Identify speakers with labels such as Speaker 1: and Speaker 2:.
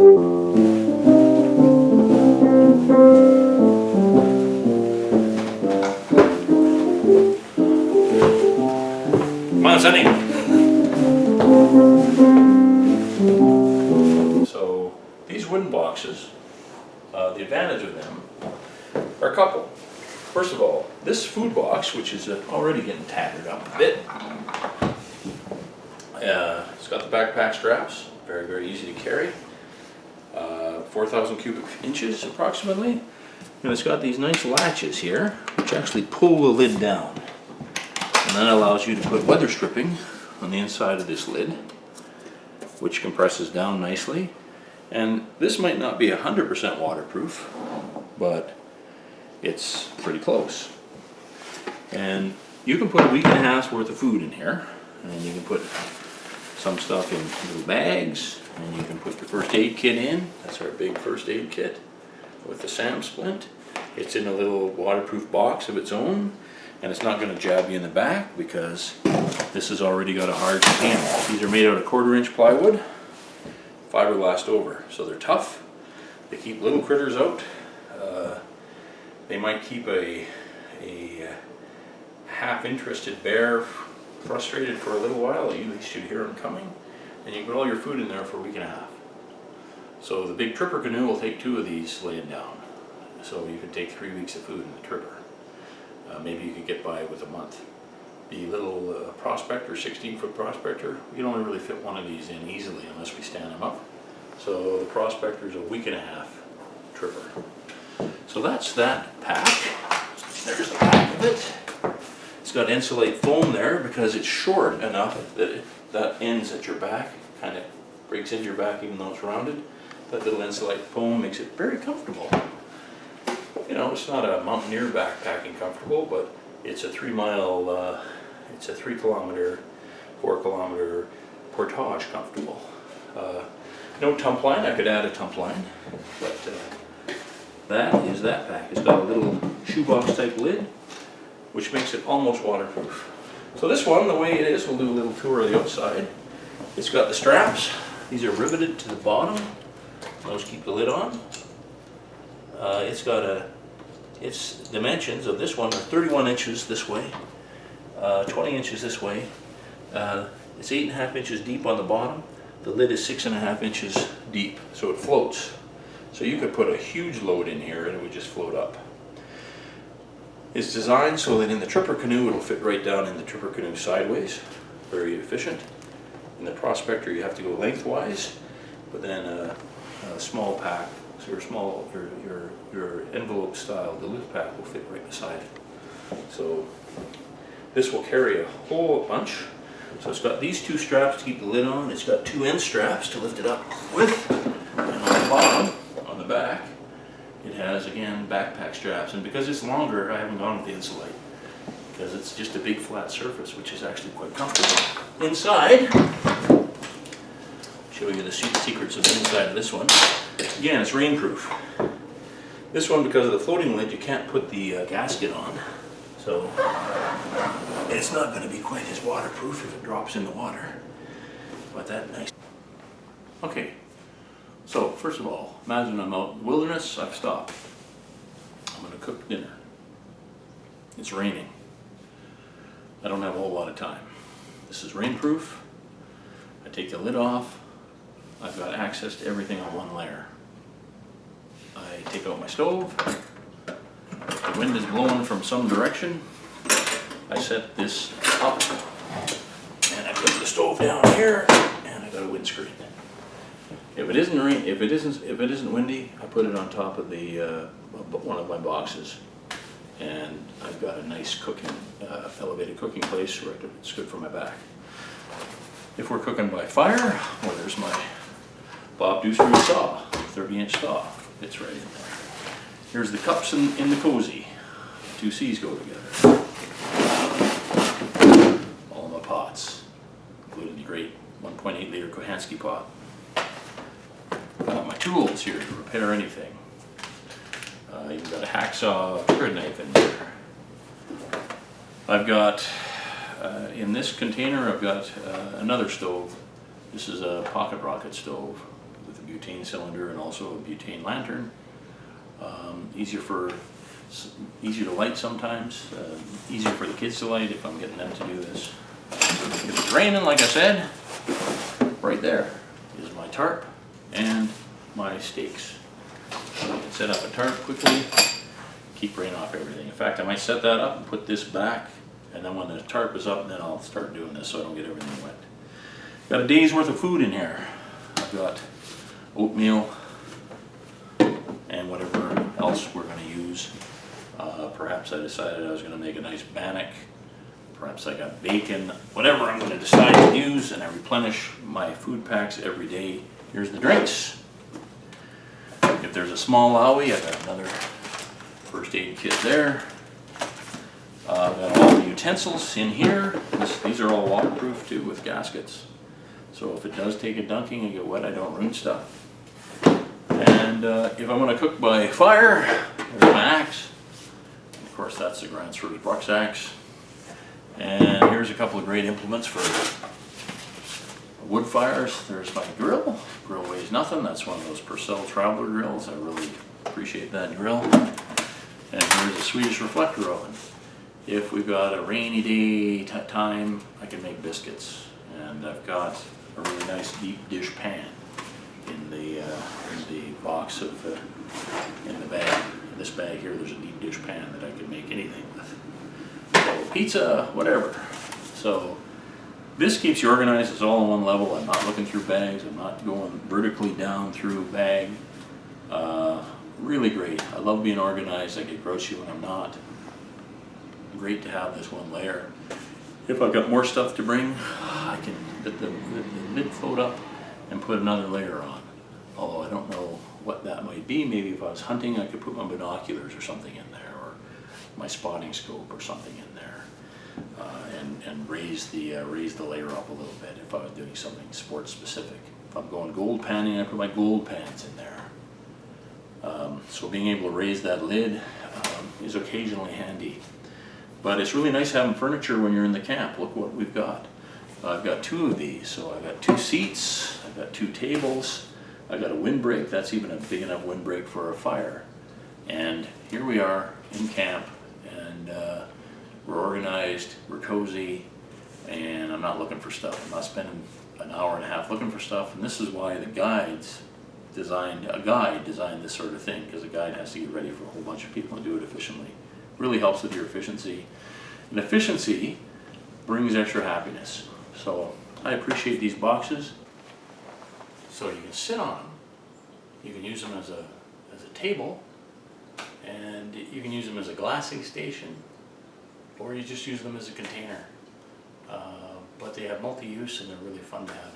Speaker 1: Come on, Sonny. So these wooden boxes, the advantage of them are a couple. First of all, this food box, which is already getting tattered up a bit, it's got the backpack straps, very, very easy to carry, 4,000 cubic inches approximately, and it's got these nice latches here, which actually pull the lid down, and that allows you to put weather stripping on the inside of this lid, which compresses down nicely. And this might not be 100% waterproof, but it's pretty close. And you can put a week and a half's worth of food in here, and you can put some stuff in little bags, and you can put your first aid kit in. That's our big first aid kit with the SAM splint. It's in a little waterproof box of its own, and it's not going to jab you in the back because this has already got a hard skin. These are made out of 1/4-inch plywood, fiberglassed over, so they're tough. They keep little critters out. They might keep a half-interested bear frustrated for a little while. At least you'd hear them coming, and you put all your food in there for a week and a half. So the big tripper canoe will take 2 of these laying down, so you could take 3 weeks of food in the tripper. Maybe you could get by with a month. The little prospector, 16-foot prospector, you can only really fit one of these in easily unless we stand them up. So the prospector is a week and a half tripper. So that's that pack. There's the back of it. It's got insulate foam there because it's short enough that that ends at your back, kind of breaks into your back even though it's rounded. That little insulate foam makes it very comfortable. You know, it's not a mountaineer backpacking comfortable, but it's a 3-mile, it's a 3-kilometer, 4-kilometer portage comfortable. No tump line. I could add a tump line, but that is that pack. It's got a little shoebox type lid, which makes it almost waterproof. So this one, the way it is, we'll do a little tour of the outside. It's got the straps. These are riveted to the bottom. Those keep the lid on. Its dimensions of this one are 31 inches this way, 20 inches this way. It's 8.5 inches deep on the bottom. The lid is 6.5 inches deep, so it floats. So you could put a huge load in here and it would just float up. It's designed so that in the tripper canoe it'll fit right down in the tripper canoe sideways. Very efficient. In the prospector you have to go lengthwise, but then a small pack, so your envelope style duluth pack will fit right beside it. So this will carry a whole bunch. So it's got these 2 straps to keep the lid on. It's got 2 end straps to lift it up with. And on the bottom, on the back, it has, again, backpack straps. And because it's longer, I haven't gone with the insulate, because it's just a big flat surface, which is actually quite comfortable. Inside, show you the secrets of the inside of this one. Again, it's rainproof. This one, because of the floating lid, you can't put the gasket on. So it's not going to be quite as waterproof if it drops in the water. But that nice. Okay, so first of all, imagine I'm out in the wilderness. I've stopped. I'm going to cook dinner. It's raining. I don't have a whole lot of time. This is rainproof. I take the lid off. I've got access to everything on one layer. I take out my stove. The wind is blowing from some direction. I set this up and I put the stove down here and I got a windscreen. If it isn't windy, I put it on top of the one of my boxes, and I've got a nice cooking elevated cooking place where it's good for my back. If we're cooking by fire, well, there's my Bob Dewsbury saw, 30-inch saw. It's right in there. Here's the cups in the cozy. 2 C's go together. All my pots, including the great 1.8 liter Kohansky pot. Got my tools here to repair anything. Even got a hacksaw, trigger knife in there. I've got, in this container, I've got another stove. This is a pocket rocket stove with a butane butane cylinder and also a butane lantern. Easier to light sometimes, easier for the kids to light if I'm getting them to do this. If it's raining, like I said, right there is my tarp and my stakes. So I can set up a tarp quickly, keep rain off everything. In fact, I might set that up and put this back, and then when the tarp is up, then I'll start doing this so I don't get everything wet. Got a day's worth of food in here. I've got oatmeal and whatever else we're going to use. Perhaps I decided I was going to make a nice bannock. Perhaps I got bacon. Whatever I'm going to decide to use, and I replenish my food packs every day. Here's the drinks. If there's a small owie, I got another first aid kit there. I've got all the utensils in here. These are all waterproof too with gaskets. So if it does take a dunking and get wet, I don't ruin stuff. And if I'm going to cook by fire, there's my axe. Of course, that's the Grand Swords Brux axe. And here's a couple of great implements for wood fires. There's my grill. Grill weighs nothing. That's one of those Purcell Traveler grills. I really appreciate that grill. And here's a Swedish reflector oven. If we've got a rainy day time, I can make biscuits. And I've got a really nice deep dish pan in the box of in the bag. In this bag here, there's a deep dish pan that I can make anything with. So pizza, whatever. So this keeps you organized. It's all on one level. I'm not looking through bags. I'm not going vertically down through a bag. Really great. I love being organized. I get grouchy when I'm not. Great to have this one layer. If I've got more stuff to bring, I can let the lid float up and put another layer on. Although I don't know what that might be. Maybe if I was hunting, I could put my binoculars or something in there, or my spotting scope or something in there, and raise the layer up a little bit if I was doing something sport specific. If I'm going gold panning, I put my gold pans in there. So being able to raise that lid is occasionally handy. But it's really nice having furniture when you're in the camp. Look what we've got. I've got two of these. So I've got two seats, I've got two tables, I've got a windbreak. That's even a big enough windbreak for a fire. And here we are in camp, and we're organized, we're cozy, and I'm not looking for stuff. I'm not spending an hour and a half looking for stuff. And this is why the guide designed this sort of thing, because a guide has to get ready for a whole bunch of people and do it efficiently. Really helps with your efficiency. And efficiency brings extra happiness. So I appreciate these boxes. So you can sit on them. You can use them as a table, and you can use them as a glassing station, or you just use them as a container. But they have multi-use, and they're really fun to have.